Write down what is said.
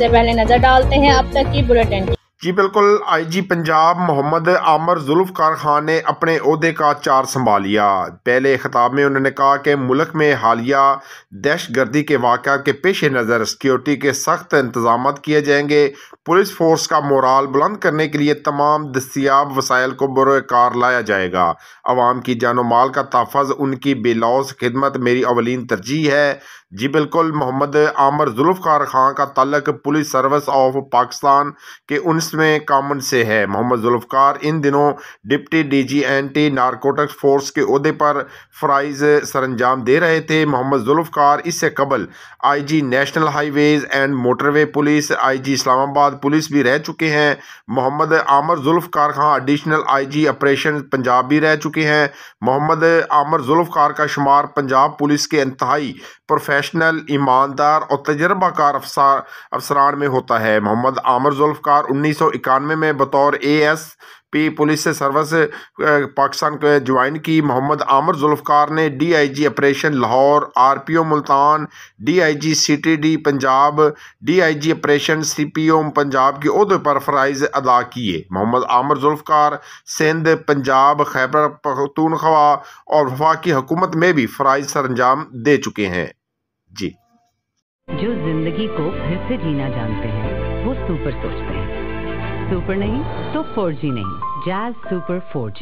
से पहले नजर डालते हैं अब तक की बुलेटिन। जी बिल्कुल, IG पंजाब मोहम्मद आमर जुल्फ़कार खान ने अपने ओहदे का चार्ज संभाल लिया। पहले खिताब में उन्होंने कहा कि मुल्क में हालिया दहशतगर्दी के वाक़यात के पेश नज़र सिक्योरिटी के सख्त इंतजाम किए जाएंगे। पुलिस फोर्स का मोराल बुलंद करने के लिए तमाम दस्तियाब वसाइल को बरोकार लाया जाएगा। अवाम की जानो माल का तहफ़्फ़ुज़ उनकी बेलौस खिदमत मेरी अवलीन तरजीह है। जी बिल्कुल, मोहम्मद आमर जुल्फ़कार खान का ताल्लुक पुलिस सर्विस ऑफ पाकिस्तान के 19वें कामन से है। मोहम्मद जुल्फ़कार इन दिनों deputy DG anti narcotics force के ओहदे पर फ़राइज़ सरअंजाम दे रहे थे। मोहम्मद जुल्फ़कार इससे कबल IG national highways and motorway police, IG Islamabad police भी रह चुके हैं। मोहम्मद आमर Zulfiqar Khan additional IG operation Punjab भी रह चुके हैं। मोहम्मद आमर जुल्फ़कार का शुमार पंजाब पुलिस के इंतहाई प्रोफेशनल, ईमानदार और तजर्बाकार अफसरान में होता है। मोहम्मद आमर जुल्फ़कार 1991 में बतौर ASP पुलिस से सर्विस पाकिस्तान को ज्वाइन की। मोहम्मद आमर जुल्फ़कार ने DIG operation Lahore, RPO Multan, DIG CTD Punjab, DIG operation CPO Punjab के ओहदे पर फ़राइज़ अदा किए। मोहम्मद आमर जुल्फ़कार सिंध, पंजाब, खैबर पख्तूनख्वा और वफाकी हुकूमत में भी फ़राइज़ सरअंजाम दे चुके हैं। जी, जो जिंदगी को फिर से जीना जानते हैं वो सुपर सोचते हैं। सुपर नहीं तो 4G नहीं, जैज़ सुपर 4G।